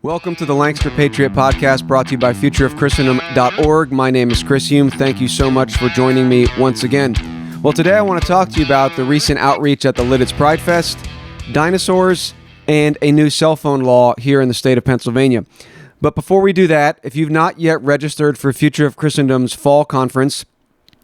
Welcome to the Lancaster Patriot Podcast, brought to you by futureofchristendom.org. My name is Chris Hume. Thank you so much for joining me once again. Well, today I want to talk to you about the recent outreach at the Lititz Pride Fest, Dinosaurs, and a new cell phone law here in the state of Pennsylvania. But before we do that, if you've not yet registered for Future of Christendom's Fall Conference,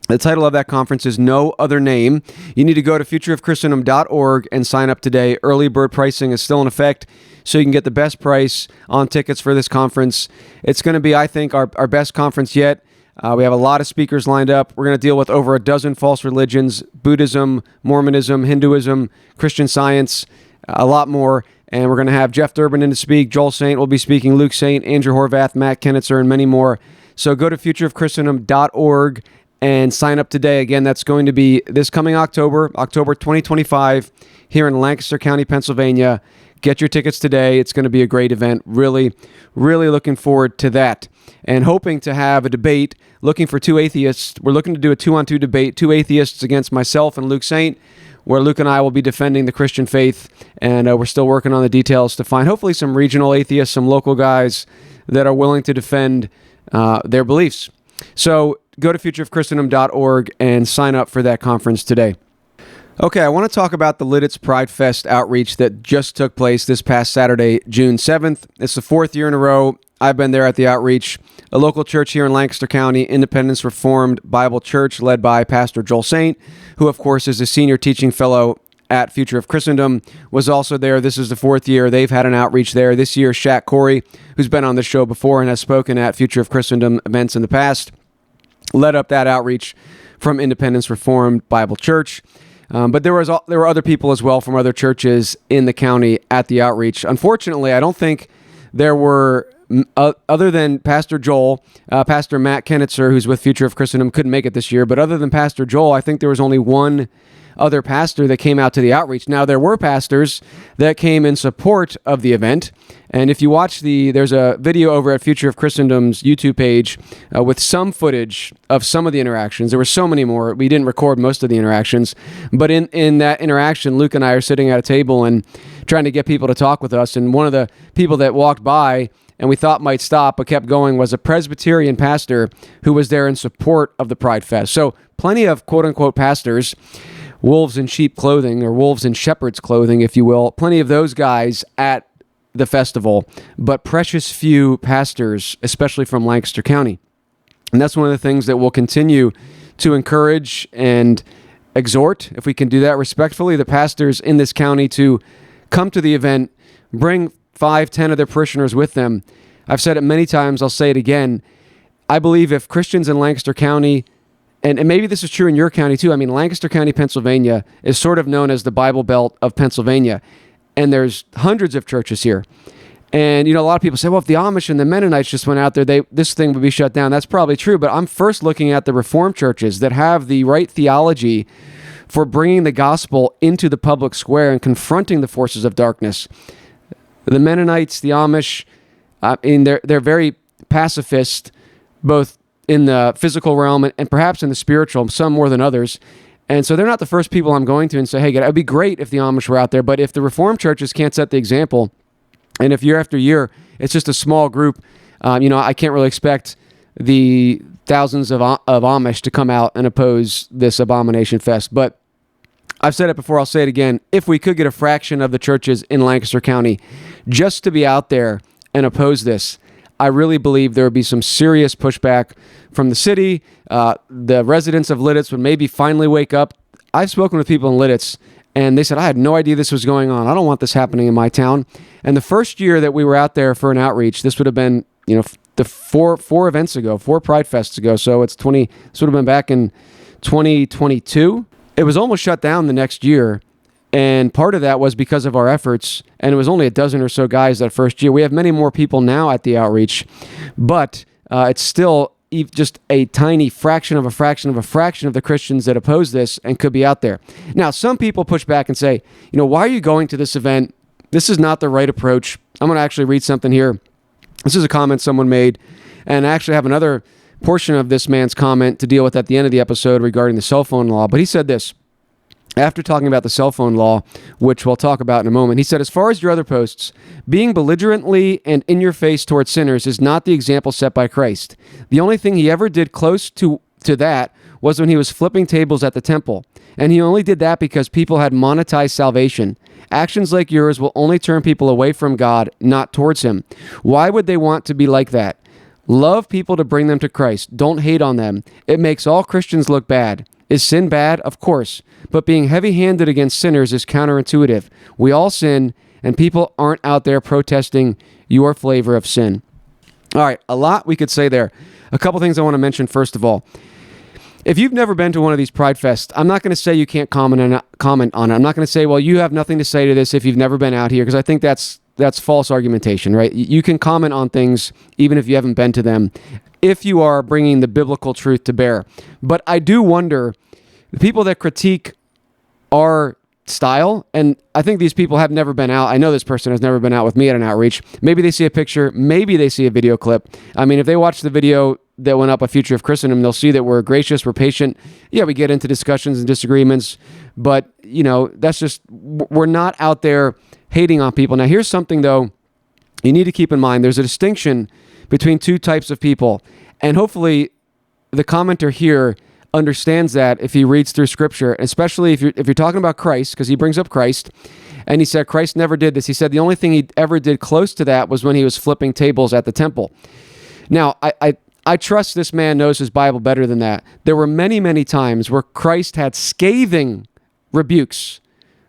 the title of that conference is No Other Name. You need to go to futureofchristendom.org and sign up today. Early bird pricing is still in effect, so you can get the best price on tickets for this conference. It's going to be, I think, our best conference yet. We have a lot of speakers lined up. We're going to deal with over a dozen false religions: Buddhism, Mormonism, Hinduism, Christian Science, a lot more. And we're going to have Jeff Durbin in to speak. Joel Saint will be speaking. Luke Saint, Andrew Horvath, Matt Kennitzer, and many more. So go to futureofchristendom.org and sign up today. Again, that's going to be this coming October 2025, here in Lancaster County, Pennsylvania. Get your tickets today. It's going to be a great event. Really, really looking forward to that. And hoping to have a debate, looking for two atheists. We're looking to do a 2-on-2 debate, two atheists against myself and Luke Saint, where Luke and I will be defending the Christian faith. And we're still working on the details to find hopefully some regional atheists, some local guys that are willing to defend their beliefs. So go to futureofchristendom.org and sign up for that conference today. Okay, I want to talk about the Lititz Pride Fest outreach that just took place this past Saturday, June 7th. It's the fourth year in a row I've been there at the outreach. A local church here in Lancaster County, Independence Reformed Bible Church, led by Pastor Joel Saint, who of course is a senior teaching fellow at Future of Christendom, was also there. This is the fourth year they've had an outreach there. This year, Shaq Corey, who's been on the show before and has spoken at Future of Christendom events in the past, led up that outreach from Independence Reformed Bible Church. But there were other people as well from other churches in the county at the outreach. Unfortunately, I don't think there were, other than Pastor Joel, Pastor Matt Kennitzer, who's with Future of Christendom, couldn't make it this year. But other than Pastor Joel, I think there was only one other pastor that came out to the outreach. Now, there were pastors that came in support of the event. And if you watch there's a video over at Future of Christendom's YouTube page with some footage of some of the interactions. There were so many more. We didn't record most of the interactions. But in that interaction, Luke and I are sitting at a table and trying to get people to talk with us. And one of the people that walked by and we thought might stop but kept going was a Presbyterian pastor who was there in support of the Pride Fest. So plenty of quote-unquote pastors, wolves in sheep clothing, or wolves in shepherd's clothing, if you will. Plenty of those guys at the festival, but precious few pastors, especially from Lancaster County. And that's one of the things that we'll continue to encourage and exhort, if we can do that respectfully, the pastors in this county to come to the event, bring 5-10 of their parishioners with them. I've said it many times, I'll say it again. I believe if Christians in Lancaster County, and maybe this is true in your county too. I mean, Lancaster County, Pennsylvania is sort of known as the Bible Belt of Pennsylvania. And there's hundreds of churches here. And, a lot of people say, well, if the Amish and the Mennonites just went out there, this thing would be shut down. That's probably true. But I'm first looking at the Reformed churches that have the right theology for bringing the gospel into the public square and confronting the forces of darkness. The Mennonites, the Amish, they're very pacifist, both in the physical realm and perhaps in the spiritual, some more than others. And so they're not the first people I'm going to and say, hey, it would be great if the Amish were out there. But if the Reformed churches can't set the example, and if year after year it's just a small group, I can't really expect the thousands of Amish to come out and oppose this abomination fest. But I've said it before, I'll say it again. If we could get a fraction of the churches in Lancaster County just to be out there and oppose this, I really believe there would be some serious pushback from the city. The residents of Lititz would maybe finally wake up. I've spoken with people in Lititz, and they said, I had no idea this was going on. I don't want this happening in my town. And the first year that we were out there for an outreach, this would have been, the four events ago, 4 Pride Fests ago. So this would have been back in 2022. It was almost shut down the next year. And part of that was because of our efforts, and it was only a dozen or so guys that first year. We have many more people now at the outreach, but it's still just a tiny fraction of a fraction of a fraction of the Christians that oppose this and could be out there. Now, some people push back and say, why are you going to this event? This is not the right approach. I'm going to actually read something here. This is a comment someone made, and I actually have another portion of this man's comment to deal with at the end of the episode regarding the cell phone law. But he said this: after talking about the cell phone law, which we'll talk about in a moment. He said, as far as your other posts, being belligerently and in your face towards sinners is not the example set by Christ. The only thing he ever did close to that was when he was flipping tables at the temple. And he only did that because people had monetized salvation. Actions like yours will only turn people away from God, not towards him. Why would they want to be like that? Love people to bring them to Christ. Don't hate on them. It makes all Christians look bad. Is sin bad? Of course. But being heavy-handed against sinners is counterintuitive. We all sin, and people aren't out there protesting your flavor of sin. All right, a lot we could say there. A couple things I want to mention first of all. If you've never been to one of these Pride Fests, I'm not going to say you can't comment on it. I'm not going to say, well, you have nothing to say to this if you've never been out here, because I think that's false argumentation, right? You can comment on things even if you haven't been to them, if you are bringing the biblical truth to bear. But I do wonder, the people that critique our style, and I think these people have never been out. I know this person has never been out with me at an outreach. Maybe they see a picture. Maybe they see a video clip. I mean, if they watch the video that went up on Future of Christendom, they'll see that we're gracious, we're patient. Yeah, we get into discussions and disagreements, but, that's just, we're not out there hating on people. Now, here's something, though, you need to keep in mind. There's a distinction between two types of people, and hopefully the commenter here understands that if he reads through Scripture, especially if you're talking about Christ, because he brings up Christ, and he said Christ never did this. He said the only thing he ever did close to that was when he was flipping tables at the temple. Now, I trust this man knows his Bible better than that. There were many, many times where Christ had scathing rebukes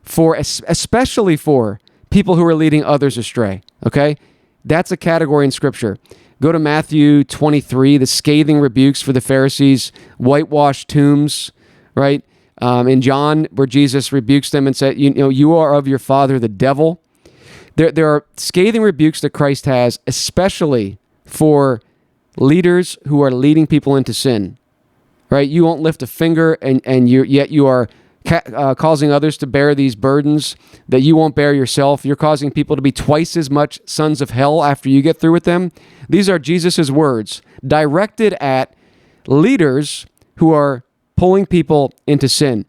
especially for people who are leading others astray, okay? That's a category in Scripture. Go to Matthew 23, the scathing rebukes for the Pharisees, whitewashed tombs, right? In John, where Jesus rebukes them and said, you are of your father, the devil. There are scathing rebukes that Christ has, especially for leaders who are leading people into sin, right? You won't lift a finger, and yet you are causing others to bear these burdens that you won't bear yourself. You're causing people to be twice as much sons of hell after you get through with them. These are Jesus's words directed at leaders who are pulling people into sin.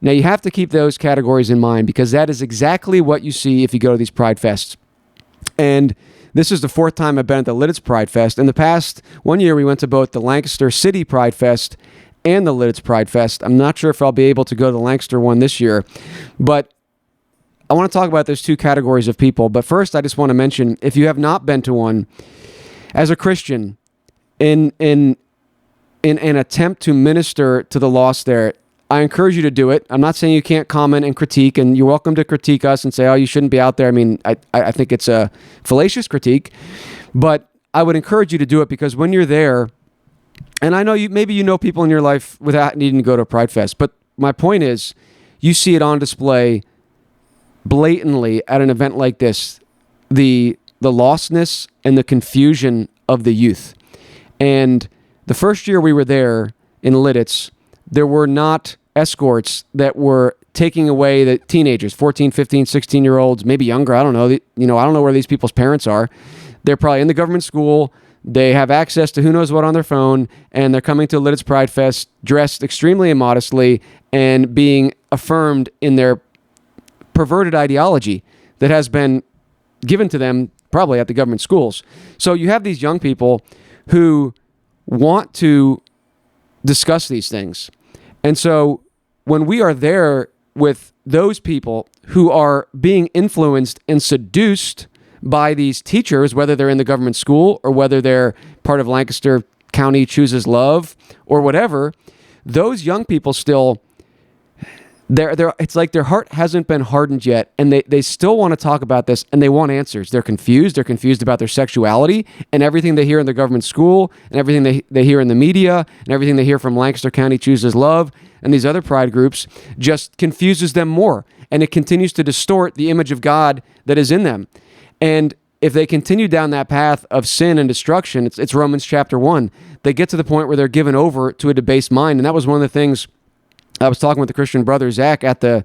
Now, you have to keep those categories in mind, because that is exactly what you see if you go to these Pride Fests. And this is the fourth time I've been at the Lititz Pride Fest. In the past 1 year, we went to both the Lancaster City Pride Fest and the Lititz Pride Fest. I'm not sure if I'll be able to go to the Lancaster one this year, but I want to talk about those two categories of people. But first, I just want to mention, if you have not been to one, as a Christian, in an attempt to minister to the lost there, I encourage you to do it. I'm not saying you can't comment and critique, and you're welcome to critique us and say, oh, you shouldn't be out there. I mean, I think it's a fallacious critique, but I would encourage you to do it, because when you're there, and I know maybe you know people in your life without needing to go to a Pride Fest, but my point is, you see it on display blatantly at an event like this, the lostness and the confusion of the youth. And the first year we were there in Lititz, there were not escorts that were taking away the teenagers, 14, 15, 16-year-olds, maybe younger. I don't know. I don't know where these people's parents are. They're probably in the government school. They have access to who knows what on their phone, and they're coming to Lititz Pride Fest dressed extremely immodestly and being affirmed in their perverted ideology that has been given to them probably at the government schools. So you have these young people who want to discuss these things. And so when we are there with those people who are being influenced and seduced by these teachers, whether they're in the government school or whether they're part of Lancaster County Chooses Love or whatever, those young people still, it's like their heart hasn't been hardened yet, and they still want to talk about this, and they want answers. They're confused about their sexuality, and everything they hear in the government school, and everything they hear in the media, and everything they hear from Lancaster County Chooses Love and these other pride groups just confuses them more, and it continues to distort the image of God that is in them. And if they continue down that path of sin and destruction, it's Romans chapter 1, they get to the point where they're given over to a debased mind. And that was one of the things I was talking with the Christian brother Zach at the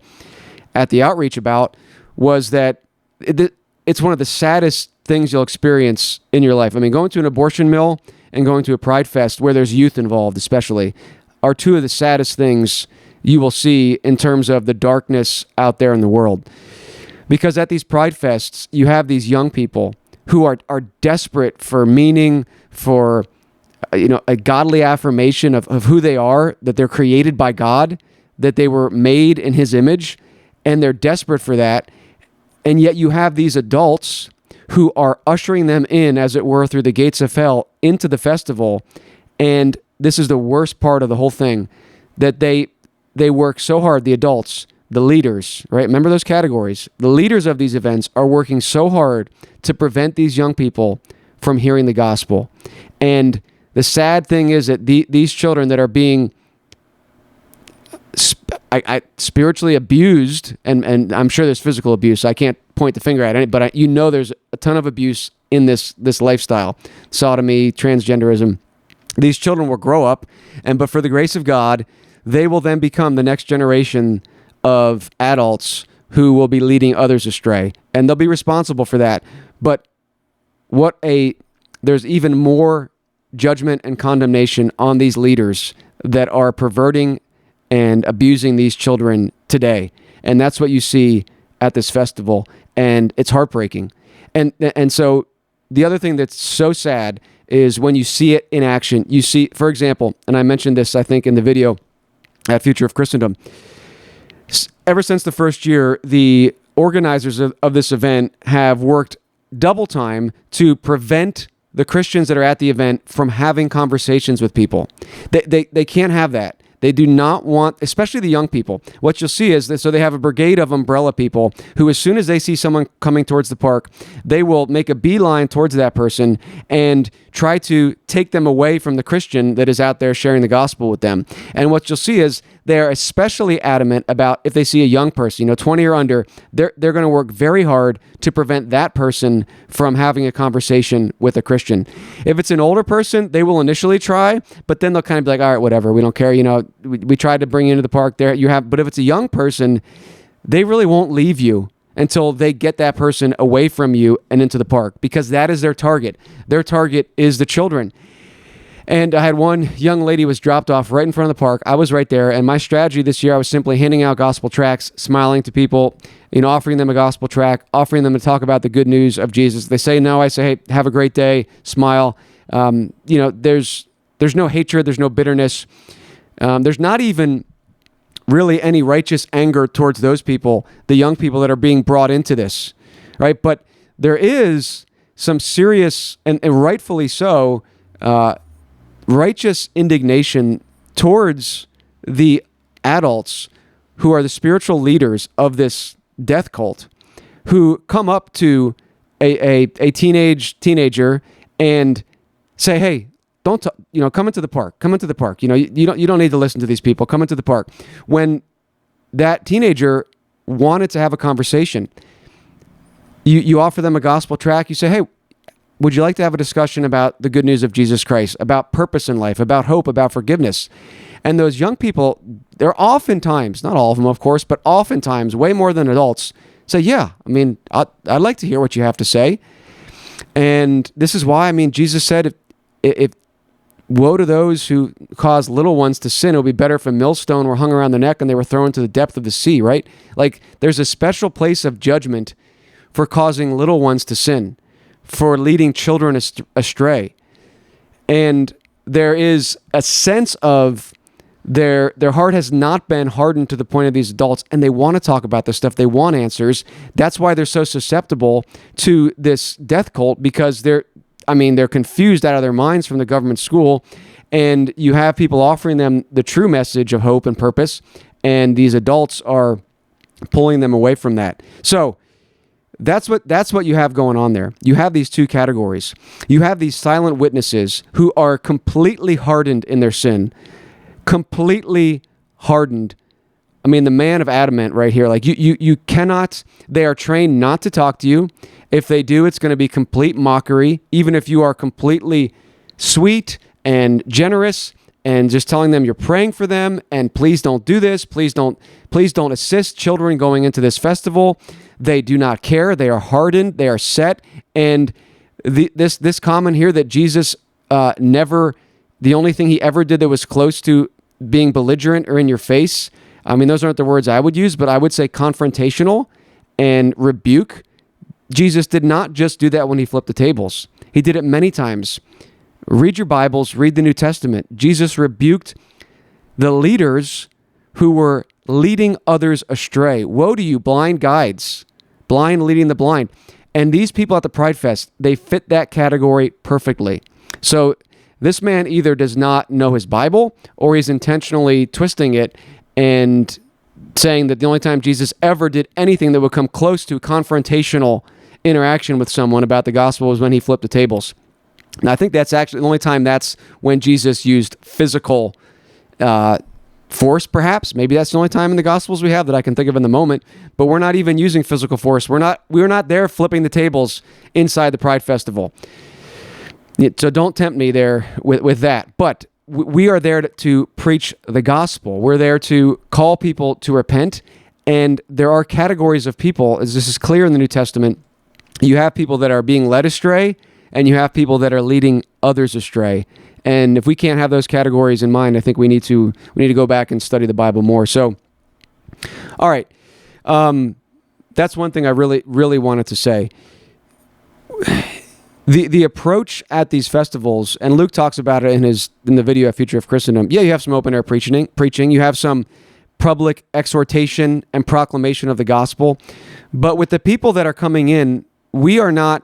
outreach about, was that it's one of the saddest things you'll experience in your life. I mean, going to an abortion mill and going to a Pride Fest where there's youth involved especially are two of the saddest things you will see in terms of the darkness out there in the world. Because at these Pride Fests, you have these young people who are desperate for meaning, for a godly affirmation of who they are, that they're created by God, that they were made in his image, and they're desperate for that. And yet you have these adults who are ushering them in, as it were, through the gates of hell into the festival. And this is the worst part of the whole thing, that they work so hard, the adults, the leaders, right? Remember those categories. The leaders of these events are working so hard to prevent these young people from hearing the gospel. And the sad thing is that these children that are being spiritually abused, and I'm sure there's physical abuse, so I can't point the finger at it, but there's a ton of abuse in this lifestyle, sodomy, transgenderism. These children will grow up, but for the grace of God, they will then become the next generation of adults who will be leading others astray, and they'll be responsible for that. But there's even more judgment and condemnation on these leaders that are perverting and abusing these children today. And that's what you see at this festival, and it's heartbreaking. And so the other thing that's so sad is when you see it in action. You see, for example, and I mentioned this, I think, in the video at Future of Christendom, ever since the first year, the organizers of this event have worked double time to prevent the Christians that are at the event from having conversations with people. They can't have that. They do not want, especially the young people. What you'll see is that, so they have a brigade of umbrella people who, as soon as they see someone coming towards the park, they will make a beeline towards that person and try to take them away from the Christian that is out there sharing the gospel with them. And what you'll see is they're especially adamant about, if they see a young person, 20 or under, they're going to work very hard to prevent that person from having a conversation with a Christian. If it's an older person, they will initially try, but then they'll kind of be like, all right, whatever, we don't care. We tried to bring you into the park there. But if it's a young person, they really won't leave you until they get that person away from you and into the park, because that is their target. Their target is the children. And I had one young lady was dropped off right in front of the park. I was right there, and my strategy this year, I was simply handing out gospel tracts, smiling to people, offering them a gospel tract, offering them to talk about the good news of Jesus. They say no, I say, hey, have a great day, smile. There's no hatred, there's no bitterness. There's not even really any righteous anger towards those people, the young people that are being brought into this, right? But there is some serious, and rightfully so, righteous indignation towards the adults who are the spiritual leaders of this death cult, who come up to a teenager and say, hey, don't come into the park. Come into the park. You don't need to listen to these people. Come into the park. When that teenager wanted to have a conversation, you offer them a gospel tract. You say, hey, would you like to have a discussion about the good news of Jesus Christ, about purpose in life, about hope, about forgiveness? And those young people, they're oftentimes, not all of them, of course, but oftentimes, way more than adults, say, yeah, I'd like to hear what you have to say. And this is why, Jesus said, if woe to those who cause little ones to sin, it would be better if a millstone were hung around their neck and they were thrown into the depth of the sea, right? Like, there's a special place of judgment for causing little ones to sin, for leading children astray. And there is a sense of their heart has not been hardened to the point of these adults, and they want to talk about this stuff. They want answers. That's why they're so susceptible to this death cult, because they're confused out of their minds from the government school, and you have people offering them the true message of hope and purpose, and these adults are pulling them away from that. So that's what you have going on there. You have these two categories. You have these silent witnesses who are completely hardened in their sin, completely hardened. The man of adamant right here, like you cannot, they are trained not to talk to you. If they do, it's going to be complete mockery, even if you are completely sweet and generous and just telling them you're praying for them and please don't do this, please don't assist children going into this festival. They do not care. They are hardened. They are set. And this comment here that Jesus the only thing he ever did that was close to being belligerent or in your face, I mean, those aren't the words I would use, but I would say confrontational and rebuke. Jesus did not just do that when he flipped the tables. He did it many times. Read your Bibles, read the New Testament. Jesus rebuked the leaders who were leading others astray. Woe to you, blind guides, blind leading the blind. And these people at the Pride Fest, they fit that category perfectly. So this man either does not know his Bible or he's intentionally twisting it and saying that the only time Jesus ever did anything that would come close to confrontational interaction with someone about the gospel was when he flipped the tables. And I think that's actually the only time that's when Jesus used physical force, perhaps. Maybe that's the only time in the Gospels we have that I can think of in the moment. But we're not even using physical force. We're not there flipping the tables inside the Pride Festival. So don't tempt me there with that. But we are there to preach the gospel. We're there to call people to repent. And there are categories of people, as this is clear in the New Testament. You have people that are being led astray, and you have people that are leading others astray. And if we can't have those categories in mind, I think we need to go back and study the Bible more. So, all right, that's one thing I really wanted to say. The approach at these festivals, and Luke talks about it in the video at Future of Christendom. Yeah, you have some open air preaching. You have some public exhortation and proclamation of the gospel. But with the people that are coming in, we are not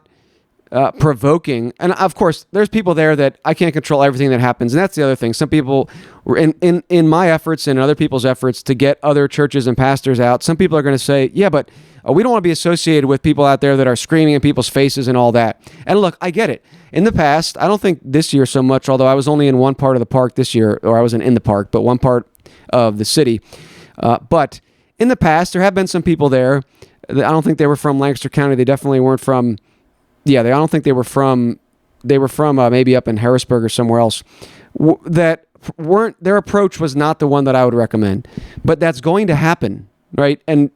provoking. And of course, there's people there that I can't control everything that happens. And that's the other thing. Some people, in my efforts and other people's efforts to get other churches and pastors out, some people are going to say, yeah, but we don't want to be associated with people out there that are screaming in people's faces and all that. And look, I get it. In the past, I don't think this year so much, although I was only in one part of the park this year, or I wasn't in the park, but one part of the city. But in the past, there have been some people there. I don't think they were from Lancaster County. They definitely weren't from... Yeah, I don't think they were from maybe up in Harrisburg or somewhere else. Their approach was not the one that I would recommend. But that's going to happen, right? And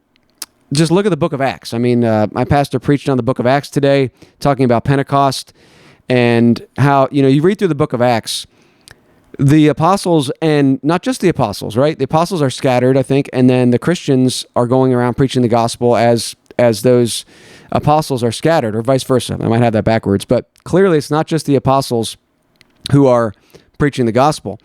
just look at the book of Acts. I mean, my pastor preached on the book of Acts today, talking about Pentecost and how, you read through the book of Acts, the apostles, and not just the apostles, right? The apostles are scattered, I think, and then the Christians are going around preaching the gospel as those apostles are scattered, or vice versa. I might have that backwards, but clearly it's not just the apostles who are preaching the gospel.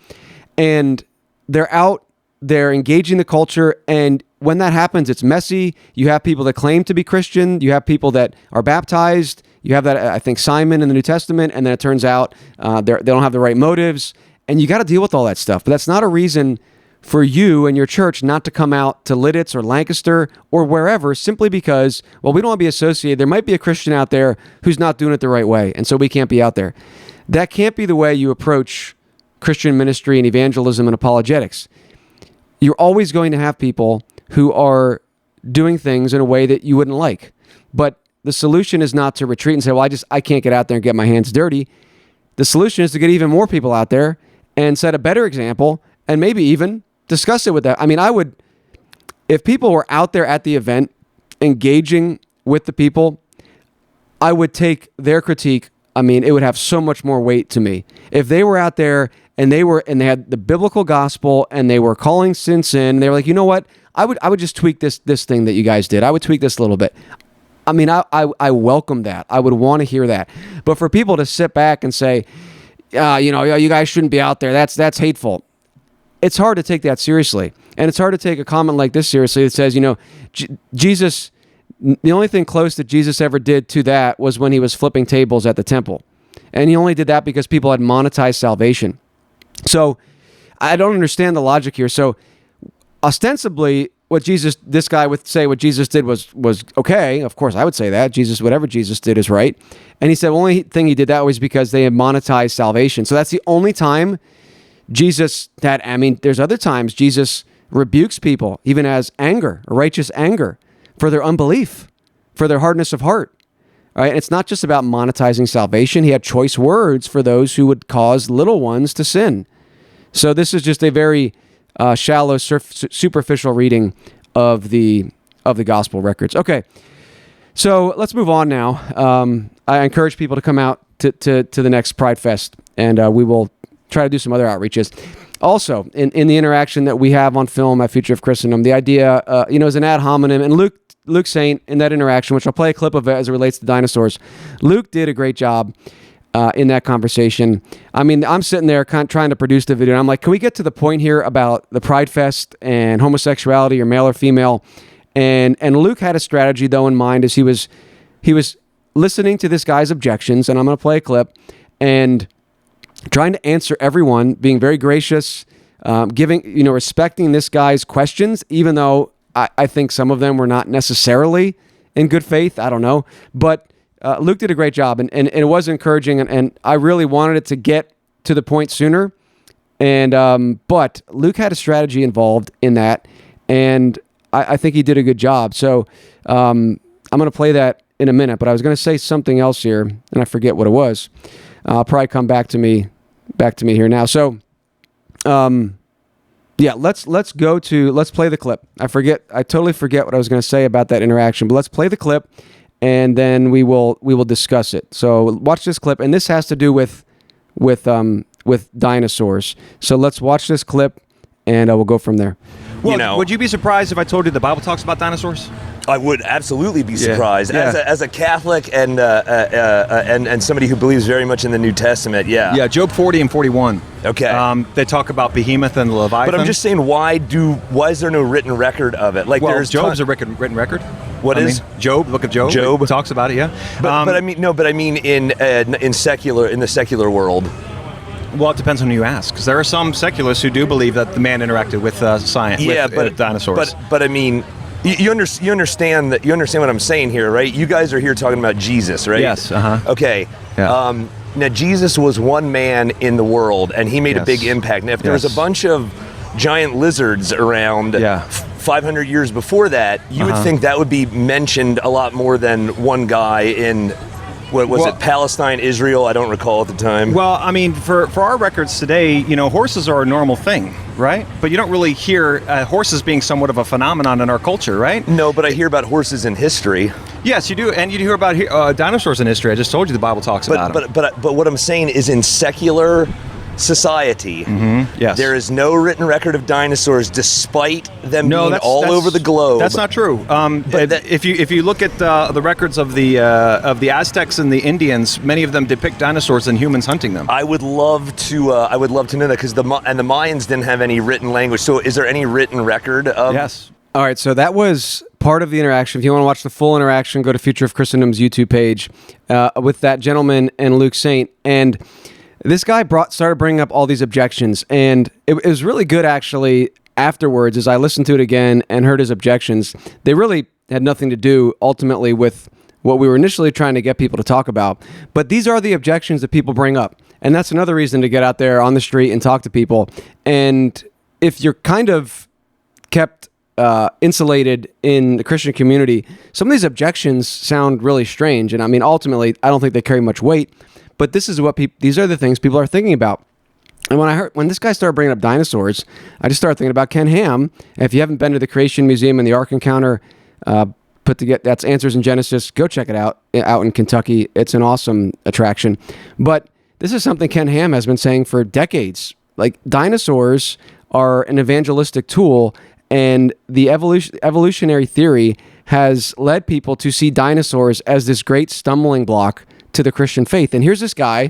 And they're out, they're engaging the culture, and when that happens, it's messy. You have people that claim to be Christian, you have people that are baptized, you have that, I think, Simon in the New Testament, and then it turns out they don't have the right motives, and you got to deal with all that stuff. But that's not a reason for you and your church not to come out to Lititz or Lancaster or wherever, simply because, well, we don't want to be associated. There might be a Christian out there who's not doing it the right way, and so we can't be out there. That can't be the way you approach Christian ministry and evangelism and apologetics. You're always going to have people who are doing things in a way that you wouldn't like. But the solution is not to retreat and say, well, I can't get out there and get my hands dirty. The solution is to get even more people out there and set a better example, and maybe even discuss it with that. I mean, if people were out there at the event engaging with the people, I would take their critique. I mean, it would have so much more weight to me. If they were out there and they had the biblical gospel and they were calling sin, they were like, you know what? I would just tweak this thing that you guys did. I would tweak this a little bit. I mean, I welcome that. I would want to hear that. But for people to sit back and say, you guys shouldn't be out there, that's hateful. It's hard to take that seriously. And it's hard to take a comment like this seriously that says, Jesus, the only thing close that Jesus ever did to that was when he was flipping tables at the temple. And he only did that because people had monetized salvation. So I don't understand the logic here. So ostensibly, this guy would say what Jesus did was okay. Of course, I would say that. Whatever Jesus did is right. And he said the only thing he did that was because they had monetized salvation. So that's the only time there's other times Jesus rebukes people, even as anger, righteous anger, for their unbelief, for their hardness of heart. All right? And it's not just about monetizing salvation. He had choice words for those who would cause little ones to sin. So this is just a very shallow, superficial reading of the gospel records. Okay, so let's move on now. I encourage people to come out to the next Pride Fest, and we will try to do some other outreaches. Also, in the interaction that we have on film at Future of Christendom, the idea, is an ad hominem, and Luke Saint in that interaction, which I'll play a clip of it as it relates to dinosaurs. Luke did a great job in that conversation. I mean, I'm sitting there trying to produce the video, and I'm like, can we get to the point here about the Pride Fest and homosexuality, or male or female? And Luke had a strategy, though, in mind, as he was listening to this guy's objections, and I'm going to play a clip, and trying to answer everyone, being very gracious, respecting this guy's questions, even though I think some of them were not necessarily in good faith. I don't know. But Luke did a great job, and it was encouraging, and I really wanted it to get to the point sooner. But Luke had a strategy involved in that, and I think he did a good job. So I'm going to play that in a minute, but I was going to say something else here, and I forget what it was. I'll probably come back to me here now. So, let's play the clip. I totally forget what I was going to say about that interaction, but let's play the clip, and then we will discuss it. So watch this clip, and this has to do with dinosaurs. So let's watch this clip, and we'll go from there. Well, would you be surprised if I told you the Bible talks about dinosaurs? I would absolutely be surprised. Yeah. As a Catholic and somebody who believes very much in the New Testament, yeah. Yeah, Job 40 and 41. Okay. They talk about Behemoth and Leviathan. But I'm just saying, why is there no written record of it? Like, there's Job's a written record. What is Job? Book of Job. Job talks about it. Yeah. But I mean in the secular world. Well, it depends on who you ask, because there are some secularists who do believe that the man interacted with science, with dinosaurs. But I mean, you understand what I'm saying here, right? You guys are here talking about Jesus, right? Yes. Okay. Yeah. Now, Jesus was one man in the world, and he made a big impact. Now, if there was a bunch of giant lizards around 500 years before that, you would think that would be mentioned a lot more than one guy in... What was it? Palestine, Israel? I don't recall at the time. Well, I mean, for our records today, horses are a normal thing, right? But you don't really hear horses being somewhat of a phenomenon in our culture, right? No, but I hear about horses in history. Yes, you do, and you hear about dinosaurs in history. I just told you the Bible talks about them. But what I'm saying is, in secular society, yes, there is no written record of dinosaurs, despite them being all over the globe. That's not true. If you look at the records of the Aztecs and the Indians, many of them depict dinosaurs and humans hunting them. I would love to know that, because the Mayans didn't have any written language. So is there any written record of? Yes. All right, so that was part of the interaction. If you want to watch the full interaction, go to Future of Christendom's YouTube page with that gentleman and Luke Saint. And this guy started bringing up all these objections, and it was really good, actually, afterwards, as I listened to it again and heard his objections. They really had nothing to do, ultimately, with what we were initially trying to get people to talk about. But these are the objections that people bring up, and that's another reason to get out there on the street and talk to people. And if you're kind of kept insulated in the Christian community, some of these objections sound really strange, and I mean, ultimately, I don't think they carry much weight. But this is these are the things people are thinking about. And when this guy started bringing up dinosaurs, I just started thinking about Ken Ham. And if you haven't been to the Creation Museum and the Ark Encounter put together, that's Answers in Genesis, go check it out in Kentucky. It's an awesome attraction. But this is something Ken Ham has been saying for decades. Like, dinosaurs are an evangelistic tool, and the evolutionary theory has led people to see dinosaurs as this great stumbling block to the Christian faith. And here's this guy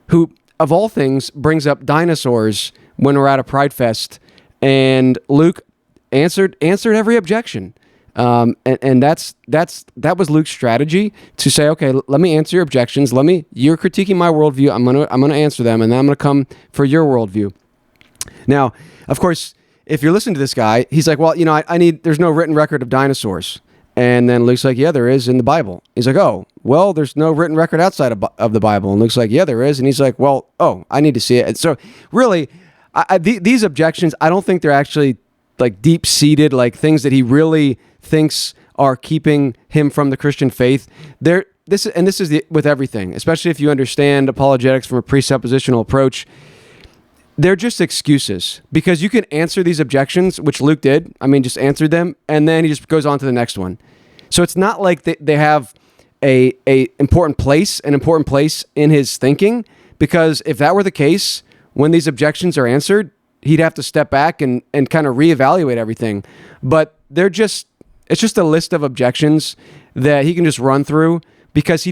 who, of all things, brings up dinosaurs when we're at a Pride Fest, and Luke answered every objection. And that was Luke's strategy, to say, okay, let me answer your objections. You're critiquing my worldview. I'm gonna answer them, and then I'm gonna come for your worldview. Now, of course, if you're listening to this guy, he's like, well, there's no written record of dinosaurs. And then Luke's like, yeah, there is in the Bible. He's like, oh, well, there's no written record outside of the Bible. And Luke's like, yeah, there is. And he's like, well, I need to see it. And so really, these objections, I don't think they're actually like deep-seated, like things that he really thinks are keeping him from the Christian faith. This is with everything, especially if you understand apologetics from a presuppositional approach. They're just excuses, because you can answer these objections, which Luke did. I mean, just answered them, and then he just goes on to the next one. So it's not like they have an important place in his thinking, because if that were the case, when these objections are answered, he'd have to step back and kind of reevaluate everything. But it's just a list of objections that he can just run through because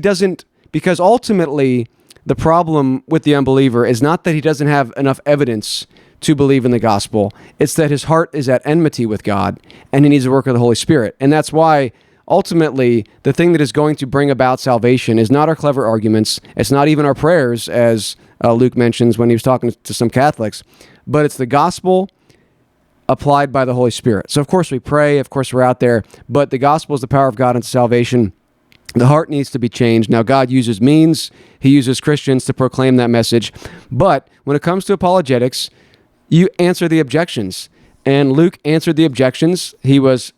ultimately the problem with the unbeliever is not that he doesn't have enough evidence to believe in the gospel. It's that his heart is at enmity with God and he needs the work of the Holy Spirit. And that's why ultimately the thing that is going to bring about salvation is not our clever arguments. It's not even our prayers, as Luke mentions when he was talking to some Catholics, but it's the gospel applied by the Holy Spirit. So of course we pray, of course we're out there, but the gospel is the power of God unto salvation. The heart needs to be changed. Now, God uses means. He uses Christians to proclaim that message. But when it comes to apologetics, you answer the objections. And Luke answered the objections. He was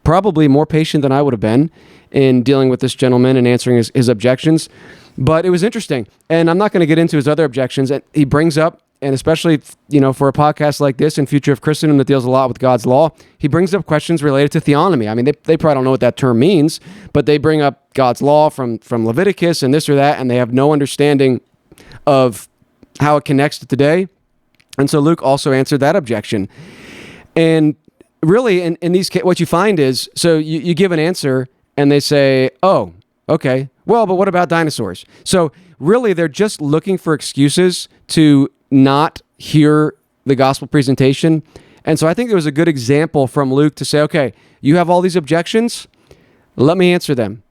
probably more patient than I would have been in dealing with this gentleman and answering his objections. But it was interesting. And I'm not going to get into his other objections. And he brings up, and especially, for a podcast like this in Future of Christendom that deals a lot with God's law, he brings up questions related to theonomy. I mean, they probably don't know what that term means, but they bring up God's law from Leviticus and this or that, and they have no understanding of how it connects to today. And so Luke also answered that objection. And really, in these what you find is, so you give an answer, and they say, oh, okay, well, but what about dinosaurs? So really, they're just looking for excuses to not hear the gospel presentation. And so I think it was a good example from Luke to say, okay, you have all these objections, let me answer them.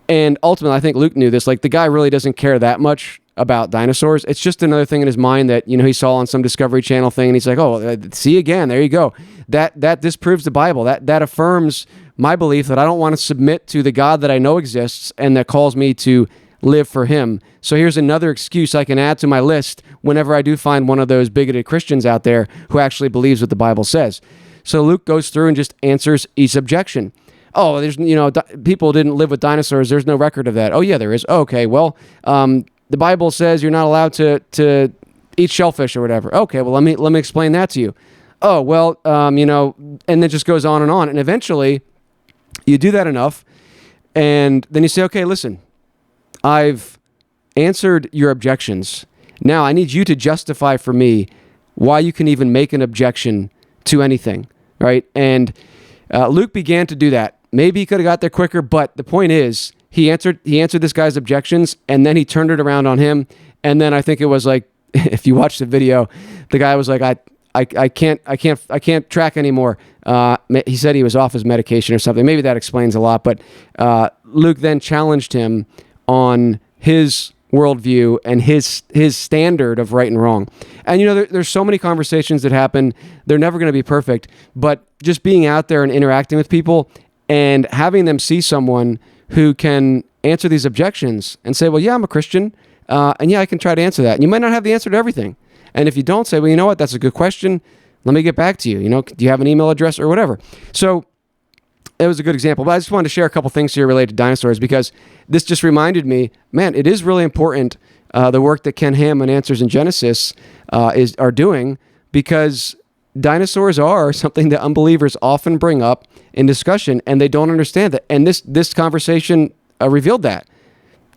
And ultimately, I think Luke knew this, like the guy really doesn't care that much about dinosaurs. It's just another thing in his mind that, he saw on some Discovery Channel thing, and he's like, oh, see again, there you go. That disproves the Bible. That affirms my belief that I don't want to submit to the God that I know exists and that calls me to live for him. So here's another excuse I can add to my list whenever I do find one of those bigoted Christians out there who actually believes what the Bible says. So Luke goes through and just answers each objection. Oh, there's, people didn't live with dinosaurs. There's no record of that. Oh, yeah, there is. Okay, well, the Bible says you're not allowed to eat shellfish or whatever. Okay, well, let me explain that to you. Oh, well, and it just goes on. And eventually you do that enough, and then you say, okay, listen, I've answered your objections. Now I need you to justify for me why you can even make an objection to anything, right? And Luke began to do that. Maybe he could have got there quicker, but the point is, he answered this guy's objections, and then he turned it around on him. And then I think it was like, if you watch the video, the guy was like, I can't track anymore. He said he was off his medication or something. Maybe that explains a lot. But Luke then challenged him on his worldview and his standard of right and wrong. And there's so many conversations that happen. They're never going to be perfect, but just being out there and interacting with people and having them see someone who can answer these objections and say, well, yeah, I'm a Christian, and yeah, I can try to answer that. And you might not have the answer to everything. And if you don't, say, well, you know what, that's a good question. Let me get back to you. Do you have an email address or whatever? So it was a good example. But I just wanted to share a couple things here related to dinosaurs, because this just reminded me, man, it is really important, the work that Ken Ham and Answers in Genesis are doing, because dinosaurs are something that unbelievers often bring up in discussion, and they don't understand that. And this conversation revealed that.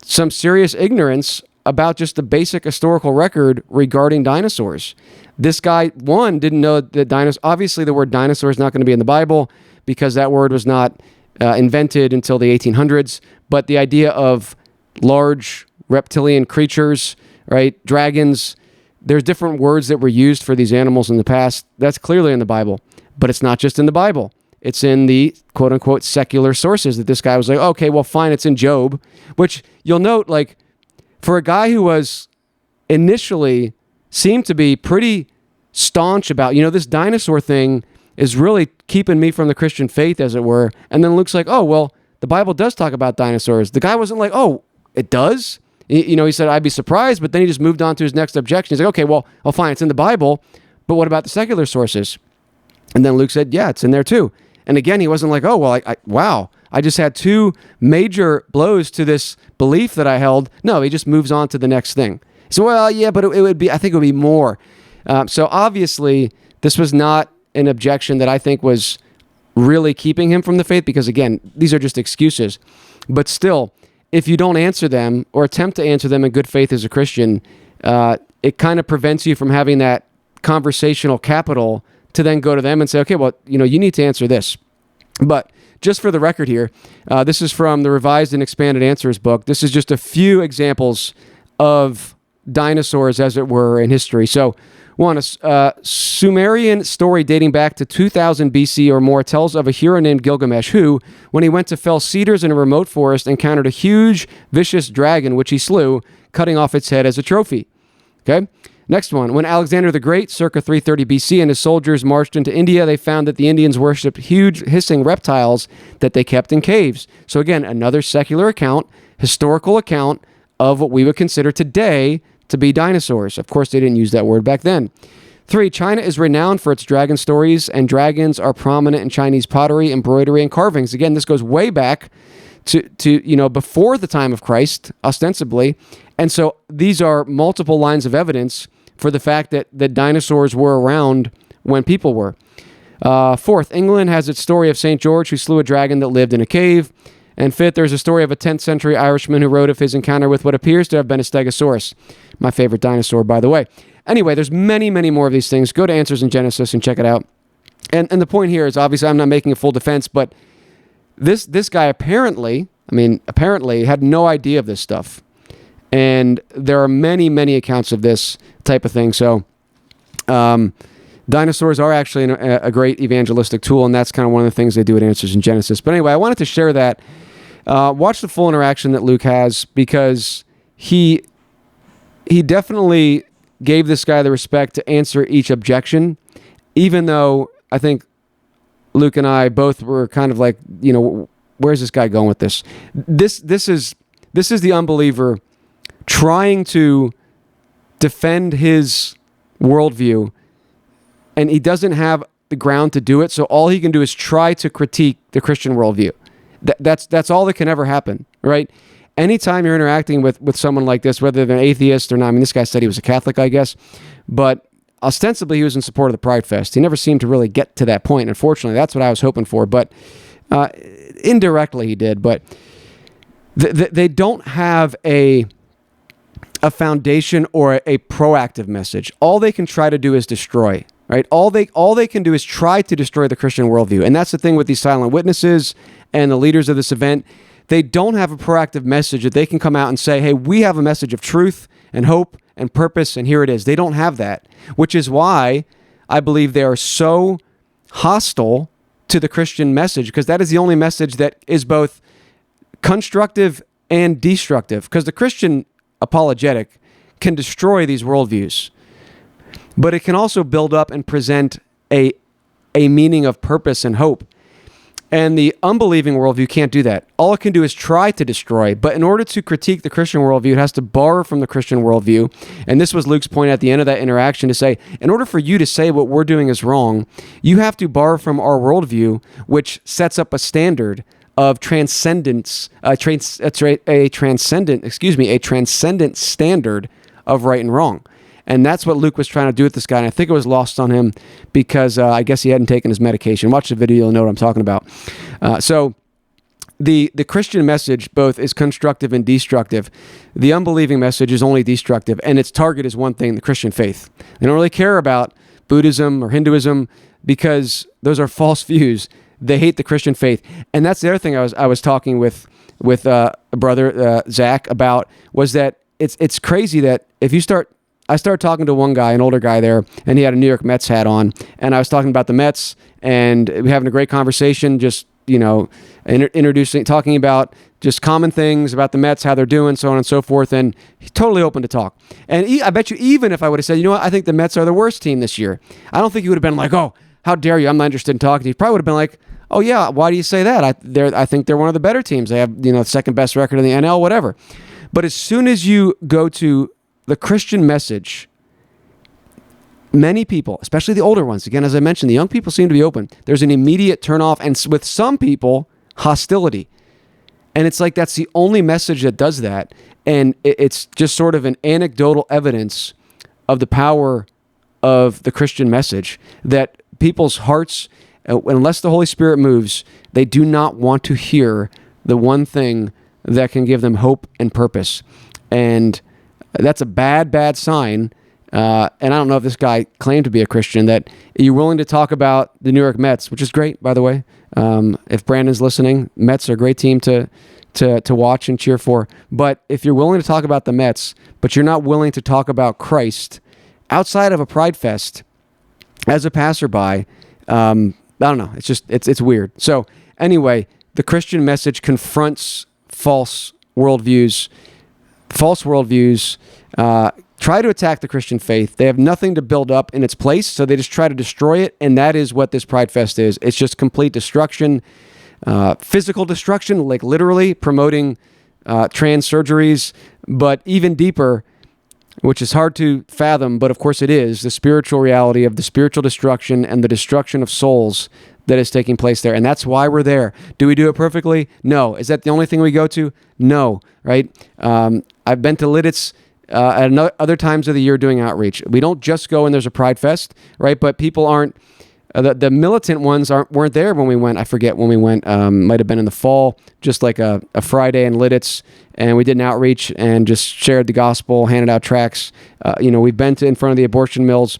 Some serious ignorance about just the basic historical record regarding dinosaurs. This guy, didn't know that obviously the word dinosaur is not going to be in the Bible, because that word was not invented until the 1800s. But the idea of large reptilian creatures, right, dragons, there's different words that were used for these animals in the past. That's clearly in the Bible. But it's not just in the Bible. It's in the quote-unquote secular sources that this guy was like, okay, well, fine, it's in Job. Which you'll note, like, for a guy who was initially seemed to be pretty staunch about, this dinosaur thing is really keeping me from the Christian faith, as it were. And then Luke's like, oh, well, the Bible does talk about dinosaurs. The guy wasn't like, oh, it does? He said, I'd be surprised, but then he just moved on to his next objection. He's like, okay, well, fine, it's in the Bible, but what about the secular sources? And then Luke said, yeah, it's in there too. And again, he wasn't like, oh, well, wow, I just had two major blows to this belief that I held. No, he just moves on to the next thing. So, well, yeah, but it would be, I think it would be more. So obviously, this was not an objection that I think was really keeping him from the faith, because again, these are just excuses. But still, if you don't answer them or attempt to answer them in good faith as a Christian, it kind of prevents you from having that conversational capital to then go to them and say, okay, well, you need to answer this. But just for the record here, this is from the Revised and Expanded Answers book. This is just a few examples of dinosaurs, as it were, in history. So, one, a Sumerian story dating back to 2000 BC or more tells of a hero named Gilgamesh who, when he went to fell cedars in a remote forest, encountered a huge, vicious dragon, which he slew, cutting off its head as a trophy. Okay? Next one. When Alexander the Great, circa 330 BC, and his soldiers marched into India, they found that the Indians worshipped huge, hissing reptiles that they kept in caves. So again, another secular account, historical account of what we would consider today to be dinosaurs. Of course, they didn't use that word back then. 3, China is renowned for its dragon stories, and dragons are prominent in Chinese pottery, embroidery, and carvings. Again, this goes way back to before the time of Christ, ostensibly. And so these are multiple lines of evidence for the fact that dinosaurs were around when people were. 4th, England has its story of St. George, who slew a dragon that lived in a cave. And 5th, there's a story of a 10th century Irishman who wrote of his encounter with what appears to have been a stegosaurus. My favorite dinosaur, by the way. Anyway, there's many, many more of these things. Go to Answers in Genesis and check it out. And the point here is, obviously, I'm not making a full defense, but this guy apparently had no idea of this stuff. And there are many, many accounts of this type of thing. So dinosaurs are actually a great evangelistic tool, and that's kind of one of the things they do at Answers in Genesis. But anyway, I wanted to share that. Watch the full interaction that Luke has, because he definitely gave this guy the respect to answer each objection, even though I think Luke and I both were kind of like, where's this guy going with this? This is the unbeliever trying to defend his worldview, and he doesn't have the ground to do it, so all he can do is try to critique the Christian worldview. That's all that can ever happen, right? Anytime you're interacting with someone like this, whether they're an atheist or not, this guy said he was a Catholic, I guess, but ostensibly he was in support of the Pride Fest. He never seemed to really get to that point. Unfortunately, that's what I was hoping for, but indirectly he did. But they don't have a foundation or a proactive message. All they can try to do is destroy, right? All they can do is try to destroy the Christian worldview. And that's the thing with these silent witnesses and the leaders of this event. They don't have a proactive message that they can come out and say, hey, we have a message of truth and hope and purpose, and here it is. They don't have that, which is why I believe they are so hostile to the Christian message, because that is the only message that is both constructive and destructive, because the Christian apologetic can destroy these worldviews, but it can also build up and present a meaning of purpose and hope. And the unbelieving worldview can't do that. All it can do is try to destroy. But in order to critique the Christian worldview, it has to borrow from the Christian worldview. And this was Luke's point at the end of that interaction, to say, in order for you to say what we're doing is wrong, you have to borrow from our worldview, which sets up a standard of transcendence, a transcendent standard of right and wrong. And that's what Luke was trying to do with this guy. And I think it was lost on him because I guess he hadn't taken his medication. Watch the video, you'll know what I'm talking about. So the Christian message both is constructive and destructive. The unbelieving message is only destructive, and its target is one thing, the Christian faith. They don't really care about Buddhism or Hinduism because those are false views. They hate the Christian faith. And that's the other thing I was talking with a brother, Zach, about, was that it's crazy that if you I started talking to one guy, an older guy there, and he had a New York Mets hat on, and I was talking about the Mets, and we were having a great conversation, just, talking about just common things about the Mets, how they're doing, so on and so forth, and he's totally open to talk. And I bet you, even if I would have said, you know what, I think the Mets are the worst team this year, I don't think he would have been like, oh, how dare you, I'm not interested in talking to you. He probably would have been like, oh yeah, why do you say that? I think they're one of the better teams. They have, the second best record in the NL, whatever. But as soon as you go to the Christian message, many people, especially the older ones, again, as I mentioned, the young people seem to be open. There's an immediate turnoff, and with some people, hostility. And it's like that's the only message that does that. And it's just sort of an anecdotal evidence of the power of the Christian message, that people's hearts, unless the Holy Spirit moves, they do not want to hear the one thing that can give them hope and purpose. And that's a bad, bad sign and I don't know if this guy claimed to be a Christian, that you're willing to talk about the New York Mets, which is great, by the way. If Brandon's listening, Mets are a great team to watch and cheer for. But if you're willing to talk about the Mets, but you're not willing to talk about Christ outside of a Pride Fest as a passerby, I don't know. It's just, it's weird. So anyway, the Christian message confronts false worldviews, try to attack the Christian faith. They have nothing to build up in its place, so they just try to destroy it, and that is what this Pride Fest is. It's just complete destruction, physical destruction, like literally promoting trans surgeries, but even deeper, which is hard to fathom, but of course it is, the spiritual reality of the spiritual destruction and the destruction of souls that is taking place there. And that's why we're there. Do we do it perfectly? No. Is that the only thing we go to? No, right? I've been to Lititz at other times of the year doing outreach. We don't just go when there's a Pride Fest, right? But people aren't, the militant ones weren't there when we went. I forget when we went. Might have been in the fall, just like a Friday in Lititz, and we did an outreach and just shared the gospel, handed out tracts. We've been in front of the abortion mills.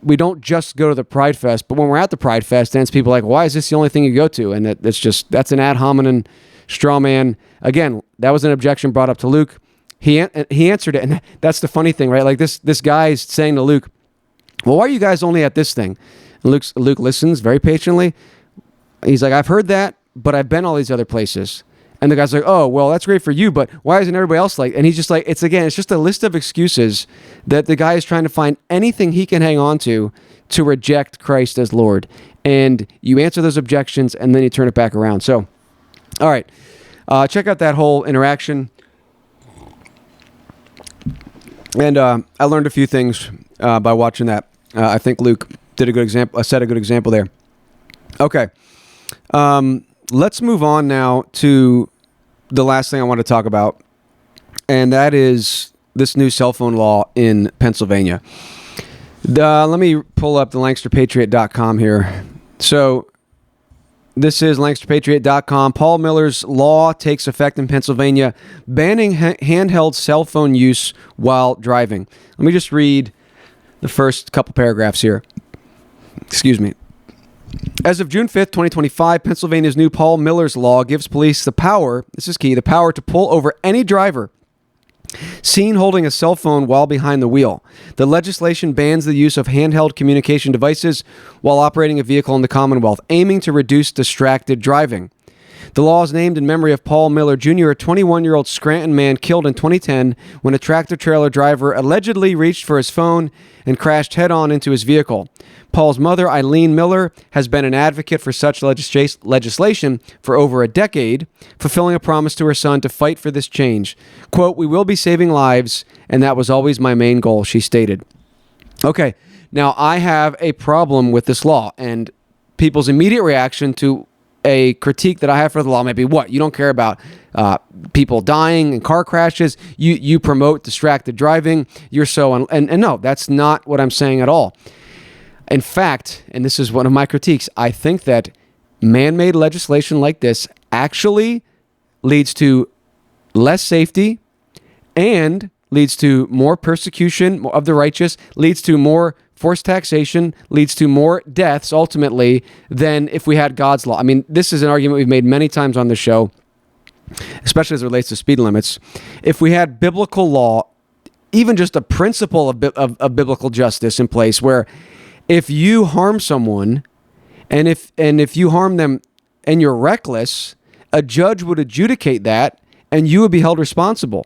We don't just go to the Pride Fest, but when we're at the Pride Fest, then it's people like, why is this the only thing you go to? And that's an ad hominem straw man. Again, that was an objection brought up to Luke. He answered it, and that's the funny thing, right? Like this guy is saying to Luke, well, why are you guys only at this thing? And Luke listens very patiently. He's like, I've heard that, but I've been all these other places. And the guy's like, oh, well, that's great for you, but why isn't everybody else like? And he's just like, it's just a list of excuses that the guy is trying to find anything he can hang on to reject Christ as Lord. And you answer those objections, and then you turn it back around. So, all right, check out that whole interaction. And I learned a few things by watching that. I think Luke did a good example. Set a good example there. Okay, let's move on now to the last thing I want to talk about, and that is this new cell phone law in Pennsylvania. Let me pull up the LancasterPatriot.com here. So this is LancasterPatriot.com. Paul Miller's law takes effect in Pennsylvania, banning handheld cell phone use while driving. Let me just read the first couple paragraphs here. Excuse me. As of June 5th, 2025, Pennsylvania's new Paul Miller's law gives police the power, this is key, the power to pull over any driver seen holding a cell phone while behind the wheel. The legislation bans the use of handheld communication devices while operating a vehicle in the Commonwealth, aiming to reduce distracted driving. The law is named in memory of Paul Miller Jr., a 21-year-old Scranton man killed in 2010 when a tractor-trailer driver allegedly reached for his phone and crashed head-on into his vehicle. Paul's mother, Eileen Miller, has been an advocate for such legislation for over a decade, fulfilling a promise to her son to fight for this change. Quote, "We will be saving lives, and that was always my main goal," she stated. Okay, now I have a problem with this law, and people's immediate reaction to a critique that I have for the law may be, what? You don't care about people dying in car crashes. You promote distracted driving. You're so... And no, that's not what I'm saying at all. In fact, and this is one of my critiques, I think that man-made legislation like this actually leads to less safety and leads to more persecution of the righteous, leads to more forced taxation, leads to more deaths ultimately than if we had God's law. I mean, this is an argument we've made many times on the show, especially as it relates to speed limits. If we had biblical law, even just a principle of biblical justice in place, where if you harm someone and if you harm them and you're reckless, a judge would adjudicate that and you would be held responsible.